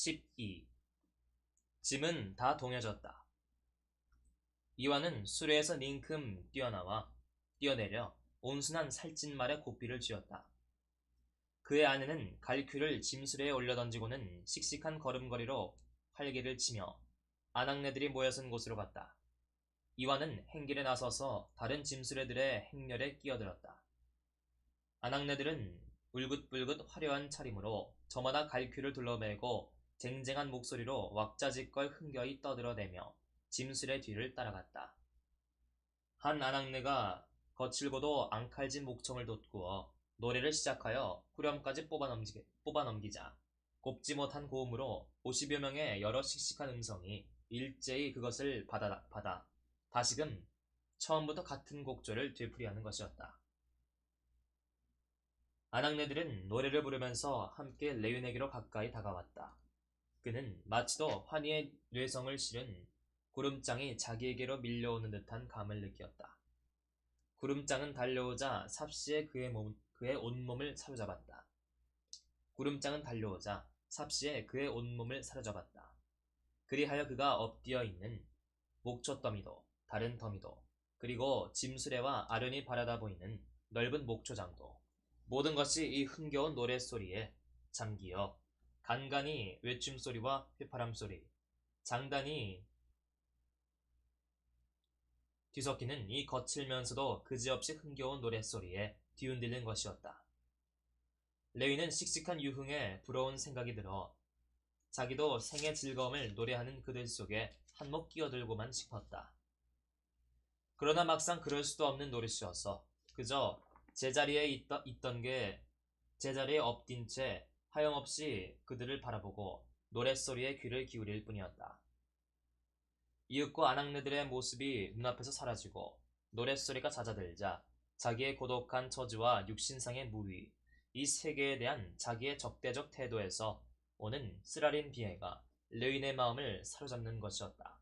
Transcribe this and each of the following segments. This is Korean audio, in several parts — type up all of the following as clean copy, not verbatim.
12. 짐은 다 동여졌다. 이완은 수레에서 냉큼 뛰어내려 온순한 살찐 말에 고삐를 쥐었다. 그의 아내는 갈퀴를 짐수레에 올려던지고는 씩씩한 걸음걸이로 활개를 치며 아낙네들이 모여선 곳으로 갔다. 이완은 행길에 나서서 다른 짐수레들의 행렬에 끼어들었다. 아낙네들은 울긋불긋 화려한 차림으로 저마다 갈퀴를 둘러매고 쟁쟁한 목소리로 왁자지껄 흥겨이 떠들어대며 짐수레 뒤를 따라갔다. 한 아낙네가 거칠고도 앙칼진 목청을 돋구어 노래를 시작하여 후렴까지 뽑아넘기자 곱지 못한 고음으로 50여 명의 여러 씩씩한 음성이 일제히 그것을 받아 다시금 처음부터 같은 곡조를 되풀이하는 것이었다. 아낙네들은 노래를 부르면서 함께 레윈에게로 가까이 다가왔다. 그는 마치도 환희의 뇌성을 실은 구름장이 자기에게로 밀려오는 듯한 감을 느꼈다. 구름장은 달려오자 삽시에 그의 온몸을 사로잡았다. 구름장은 달려오자 삽시에 그의 온몸을 사로잡았다. 그리하여 그가 엎드려 있는 목초 더미도 다른 더미도 그리고 짐수레와 아련히 바라다 보이는 넓은 목초장도 모든 것이 이 흥겨운 노랫소리에 잠기어 간간히 외침소리와 휘파람소리, 장단이 뒤섞이는 이 거칠면서도 그지없이 흥겨운 노랫소리에 뒤흔들린 것이었다. 레위는 씩씩한 유흥에 부러운 생각이 들어 자기도 생의 즐거움을 노래하는 그들 속에 한몫 끼어들고만 싶었다. 그러나 막상 그럴 수도 없는 노릇이어서 그저 제자리에 엎딘 채 하염없이 그들을 바라보고 노랫소리에 귀를 기울일 뿐이었다. 이윽고 아낙네들의 모습이 눈앞에서 사라지고 노랫소리가 잦아들자 자기의 고독한 처지와 육신상의 무위, 이 세계에 대한 자기의 적대적 태도에서 오는 쓰라린 비애가 레윈의 마음을 사로잡는 것이었다.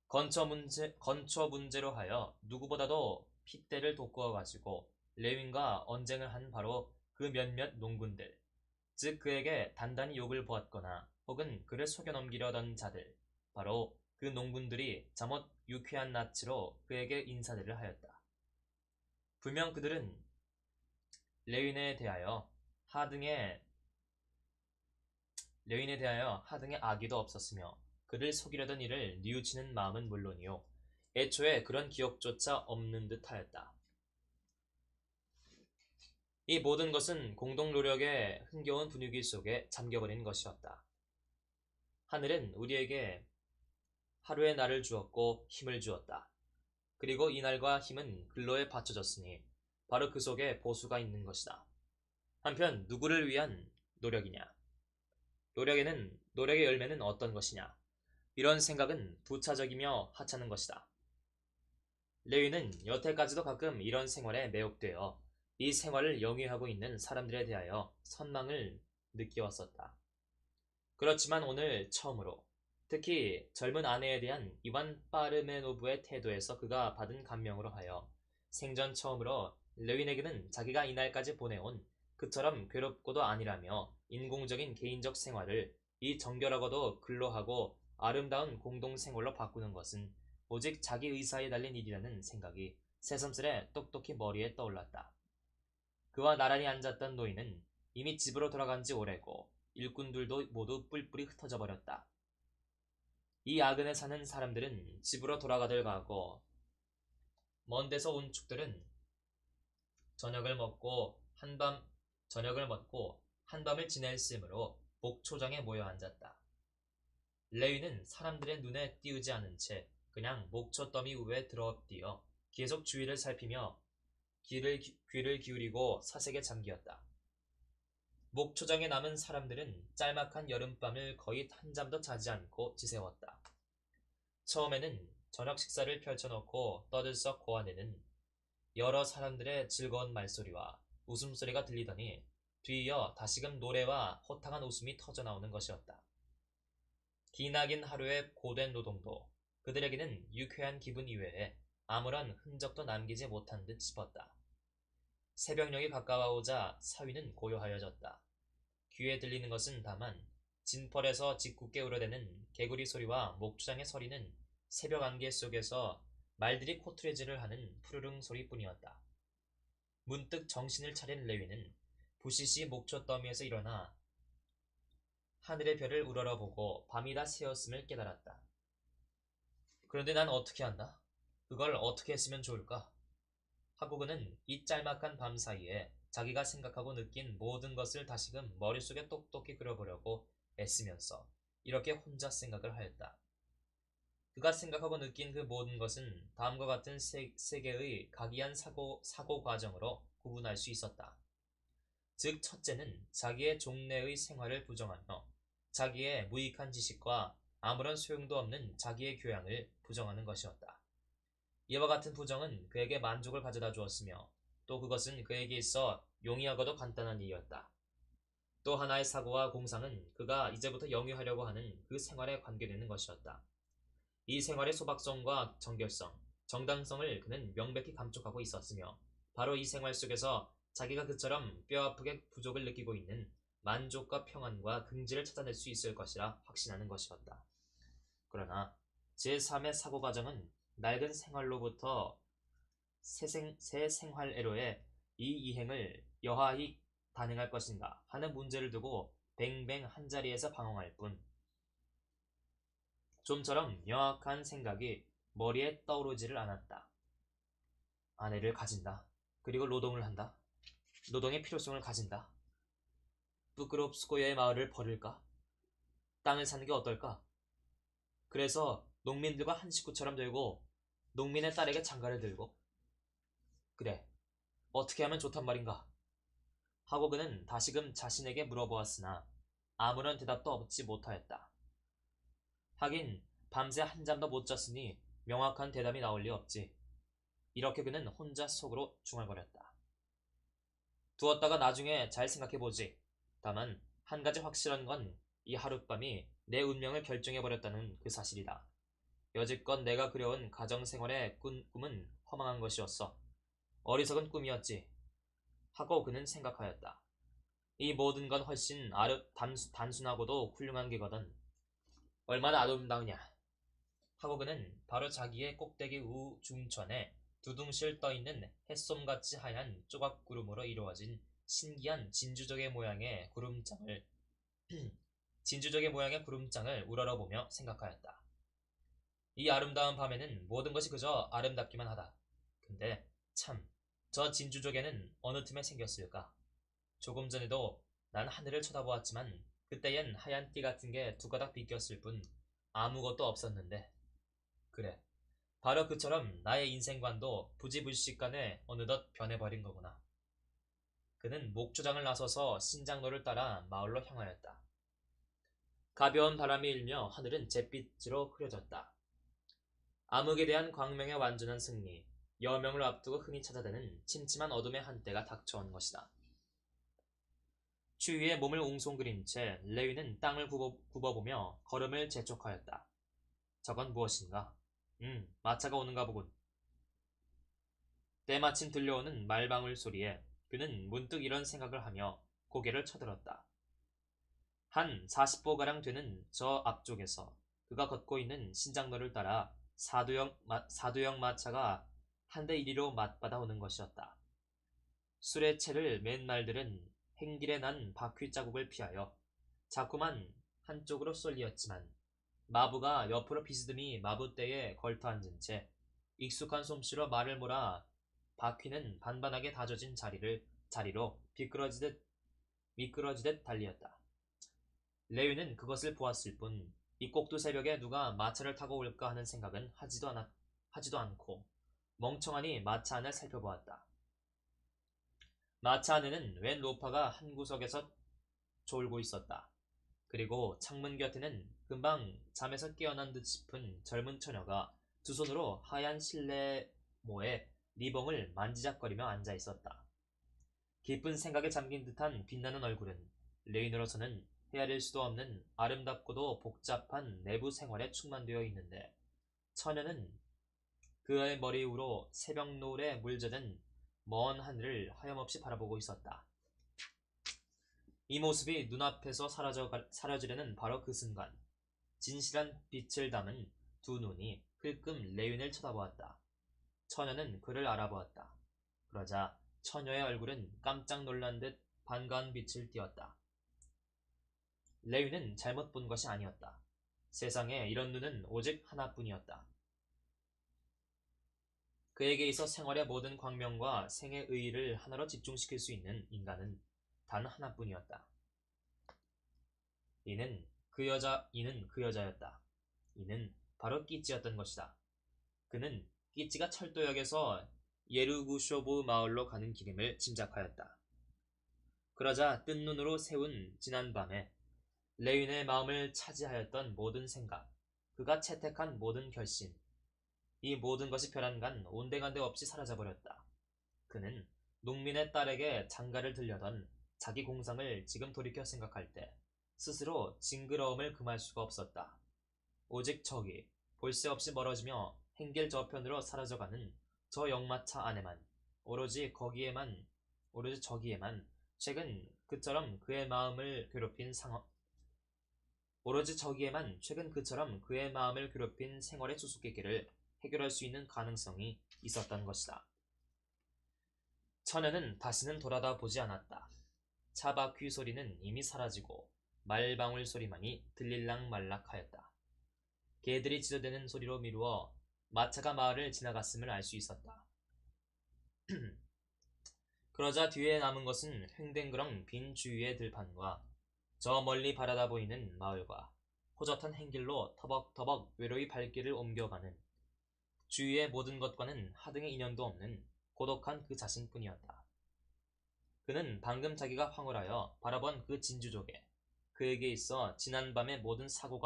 건처 문제로 하여 누구보다도 핏대를 돋구어 가지고 레윈과 언쟁을 한 바로 그 몇몇 농군들, 즉 그에게 단단히 욕을 보았거나 혹은 그를 속여넘기려던 자들, 바로 그 농군들이 잠옷 유쾌한 낯으로 그에게 인사들을 하였다. 분명 그들은 레윈에 대하여 하등의 악의도 없었으며 그를 속이려던 이를 뉘우치는 마음은 물론이요 애초에 그런 기억조차 없는 듯 하였다. 이 모든 것은 공동 노력의 흥겨운 분위기 속에 잠겨버린 것이었다. 하늘은 우리에게 하루의 날을 주었고 힘을 주었다. 그리고 이 날과 힘은 근로에 바쳐졌으니 바로 그 속에 보수가 있는 것이다. 한편 누구를 위한 노력이냐? 노력의 열매는 어떤 것이냐? 이런 생각은 부차적이며 하찮은 것이다. 레위는 여태까지도 가끔 이런 생활에 매혹되어 이 생활을 영위하고 있는 사람들에 대하여 선망을 느껴왔었다. 그렇지만 오늘 처음으로 특히 젊은 아내에 대한 이완 파르메노브의 태도에서 그가 받은 감명으로 하여 생전 처음으로 레윈에게는 자기가 이날까지 보내온 그처럼 괴롭고도 아니라며 인공적인 개인적 생활을 이 정결하고도 근로하고 아름다운 공동생활로 바꾸는 것은 오직 자기 의사에 달린 일이라는 생각이 새삼스레 똑똑히 머리에 떠올랐다. 그와 나란히 앉았던 노인은 이미 집으로 돌아간 지 오래고 일꾼들도 모두 뿔뿔이 흩어져 버렸다. 이 야근에 사는 사람들은 집으로 돌아가들 가고 먼 데서 온 축들은 저녁을 먹고 한밤을 지낼 셈으로 목초장에 모여 앉았다. 레위는 사람들의 눈에 띄우지 않은 채 그냥 목초 더미 위에 들어엎드려 계속 주위를 살피며 귀를 기울이고 사색에 잠기었다. 목초장에 남은 사람들은 짤막한 여름밤을 거의 한잠도 자지 않고 지새웠다. 처음에는 저녁 식사를 펼쳐놓고 떠들썩 고아내는 여러 사람들의 즐거운 말소리와 웃음소리가 들리더니 뒤이어 다시금 노래와 호탕한 웃음이 터져나오는 것이었다. 기나긴 하루의 고된 노동도 그들에게는 유쾌한 기분 이외에 아무런 흔적도 남기지 못한 듯 싶었다. 새벽녘이 가까워오자 사위는 고요하여졌다. 귀에 들리는 것은 다만 진펄에서 짓궂게 우러대는 개구리 소리와 목초장의 소리는 새벽 안개 속에서 말들이 코트레질을 하는 푸르릉 소리뿐이었다. 문득 정신을 차린 레위는 부시시 목초 더미에서 일어나 하늘의 별을 우러러보고 밤이 다 새었음을 깨달았다. 그런데 난 어떻게 한다? 그걸 어떻게 했으면 좋을까? 하고 그는 이 짤막한 밤 사이에 자기가 생각하고 느낀 모든 것을 다시금 머릿속에 똑똑히 그려보려고 애쓰면서 이렇게 혼자 생각을 하였다. 그가 생각하고 느낀 그 모든 것은 다음과 같은 세 개의 각이한 사고 과정으로 구분할 수 있었다. 즉, 첫째는 자기의 종래의 생활을 부정하며 자기의 무익한 지식과 아무런 소용도 없는 자기의 교양을 부정하는 것이었다. 이와 같은 부정은 그에게 만족을 가져다 주었으며 또 그것은 그에게 있어 용이하고도 간단한 일이었다. 또 하나의 사고와 공상은 그가 이제부터 영위하려고 하는 그 생활에 관계되는 것이었다. 이 생활의 소박성과 정결성, 정당성을 그는 명백히 감촉하고 있었으며 바로 이 생활 속에서 자기가 그처럼 뼈아프게 부족을 느끼고 있는 만족과 평안과 긍지를 찾아낼 수 있을 것이라 확신하는 것이었다. 그러나 제3의 사고 과정은 낡은 생활로부터 새 생활애로의 이 이행을 여하히 단행할 것인가 하는 문제를 두고 뱅뱅 한자리에서 방황할 뿐 좀처럼 명확한 생각이 머리에 떠오르지를 않았다. 아내를 가진다. 그리고 노동을 한다. 노동의 필요성을 가진다. 부끄럽스코야의 마을을 버릴까? 땅을 사는 게 어떨까? 그래서 농민들과 한 식구처럼 되고 농민의 딸에게 장가를 들고 그래, 어떻게 하면 좋단 말인가? 하고 그는 다시금 자신에게 물어보았으나 아무런 대답도 얻지 못하였다. 하긴 밤새 한잠도 못 잤으니 명확한 대답이 나올 리 없지. 이렇게 그는 혼자 속으로 중얼거렸다. 두었다가 나중에 잘 생각해보지. 다만 한 가지 확실한 건 이 하룻밤이 내 운명을 결정해버렸다는 그 사실이다. 여지껏 내가 그려온 가정생활의 꿈은 허망한 것이었어. 어리석은 꿈이었지. 하고 그는 생각하였다. 이 모든 건 훨씬 단순하고도 훌륭한 게거든. 얼마나 아름다우냐. 하고 그는 바로 자기의 꼭대기 우중천에 두둥실 떠있는 햇솜같이 하얀 조각구름으로 이루어진 신기한 진주족의 모양의 구름장을 우러러보며 생각하였다. 이 아름다운 밤에는 모든 것이 그저 아름답기만 하다. 근데 참, 저 진주족에는 어느 틈에 생겼을까? 조금 전에도 난 하늘을 쳐다보았지만 그때엔 하얀 띠 같은 게 두 가닥 비꼈을 뿐 아무것도 없었는데. 그래, 바로 그처럼 나의 인생관도 부지불식간에 어느덧 변해버린 거구나. 그는 목초장을 나서서 신장로를 따라 마을로 향하였다. 가벼운 바람이 일며 하늘은 잿빛으로 흐려졌다. 암흑에 대한 광명의 완전한 승리, 여명을 앞두고 흔히 찾아대는 침침한 어둠의 한때가 닥쳐온 것이다. 추위에 몸을 웅송그린 채 레위는 땅을 굽어보며 걸음을 재촉하였다. 저건 무엇인가? 마차가 오는가 보군. 때마침 들려오는 말방울 소리에 그는 문득 이런 생각을 하며 고개를 쳐들었다. 한 40보가량 되는 저 앞쪽에서 그가 걷고 있는 신장로를 따라 사두형 마차가 한 대 이리로 맞받아 오는 것이었다. 술의 채를 맨 말들은 행길에 난 바퀴 자국을 피하여 자꾸만 한쪽으로 쏠리었지만 마부가 옆으로 비스듬히 마부대에 걸터 앉은 채 익숙한 솜씨로 말을 몰아 바퀴는 반반하게 다져진 자리로 미끄러지듯 달리었다. 레위는 그것을 보았을 뿐 이 꼭두 새벽에 누가 마차를 타고 올까 하는 생각은 하지도 않고 멍청하니 마차 안을 살펴보았다. 마차 안에는 웬 로파가 한 구석에서 졸고 있었다. 그리고 창문 곁에는 금방 잠에서 깨어난 듯 싶은 젊은 처녀가 두 손으로 하얀 실내모에 리봉을 만지작거리며 앉아 있었다. 깊은 생각에 잠긴 듯한 빛나는 얼굴은 레인으로서는 헤아릴 수도 없는 아름답고도 복잡한 내부 생활에 충만되어 있는데 처녀는 그의 머리 위로 새벽 노을에 물젖은 먼 하늘을 하염없이 바라보고 있었다. 이 모습이 눈앞에서 사라지려는 바로 그 순간 진실한 빛을 담은 두 눈이 흘끔 레윈을 쳐다보았다. 처녀는 그를 알아보았다. 그러자 처녀의 얼굴은 깜짝 놀란 듯 반가운 빛을 띠었다. 레윈은 잘못 본 것이 아니었다. 세상에 이런 눈은 오직 하나뿐이었다. 그에게 있어 생활의 모든 광명과 생의 의의를 하나로 집중시킬 수 있는 인간은 단 하나뿐이었다. 이는 그 여자였다. 이는 바로 끼찌였던 것이다. 그는 끼찌가 철도역에서 예르구쇼브 마을로 가는 길임을 짐작하였다. 그러자 뜬 눈으로 세운 지난밤에 레윈의 마음을 차지하였던 모든 생각, 그가 채택한 모든 결심, 이 모든 것이 별안간 온데간데 없이 사라져버렸다. 그는 농민의 딸에게 장가를 들려던 자기 공상을 지금 돌이켜 생각할 때 스스로 징그러움을 금할 수가 없었다. 오직 저기 볼 새 없이 멀어지며 행길 저편으로 사라져가는 저 역마차 안에만 오로지 저기에만 최근 그처럼 그의 마음을 괴롭힌 생활의 수수께끼를 해결할 수 있는 가능성이 있었던 것이다. 처녀는 다시는 돌아다 보지 않았다. 차 바퀴 소리는 이미 사라지고 말방울 소리만이 들릴락 말락하였다. 개들이 짖어대는 소리로 미루어 마차가 마을을 지나갔음을 알 수 있었다. 그러자 뒤에 남은 것은 횡댕그렁 빈 주위의 들판과 저 멀리 바라다 보이는 마을과 호젓한 행길로 터벅터벅 외로이 발길을 옮겨가는 주위의 모든 것과는 하등의 인연도 없는 고독한 그 자신뿐이었다. 그는 방금 자기가 황홀하여 바라본 그 진주족에 그에게 있어 지난밤의 모든 사고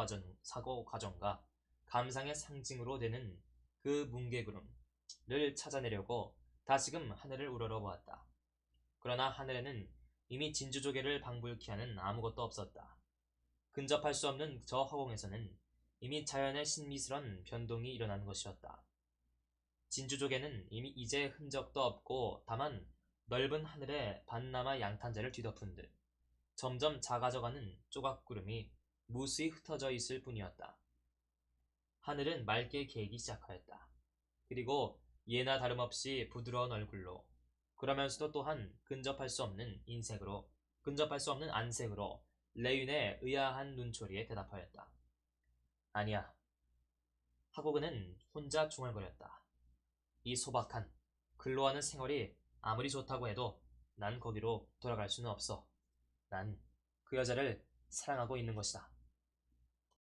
과정과 감상의 상징으로 되는 그 뭉게구름을 찾아내려고 다시금 하늘을 우러러보았다. 그러나 하늘에는 이미 진주조개를 방불케 하는 아무것도 없었다. 근접할 수 없는 저 허공에서는 이미 자연의 신비스런 변동이 일어난 것이었다. 진주조개는 이미 이제 흔적도 없고 다만 넓은 하늘에 반나마 양탄자를 뒤덮은 듯 점점 작아져가는 조각구름이 무수히 흩어져 있을 뿐이었다. 하늘은 맑게 개기 시작하였다. 그리고 예나 다름없이 부드러운 얼굴로 그러면서도 또한 근접할 수 없는 안색으로 레윈의 의아한 눈초리에 대답하였다. 아니야. 하고 그는 혼자 중얼거렸다. 이 소박한 글로 하는 생활이 아무리 좋다고 해도 난 거기로 돌아갈 수는 없어. 난 그 여자를 사랑하고 있는 것이다.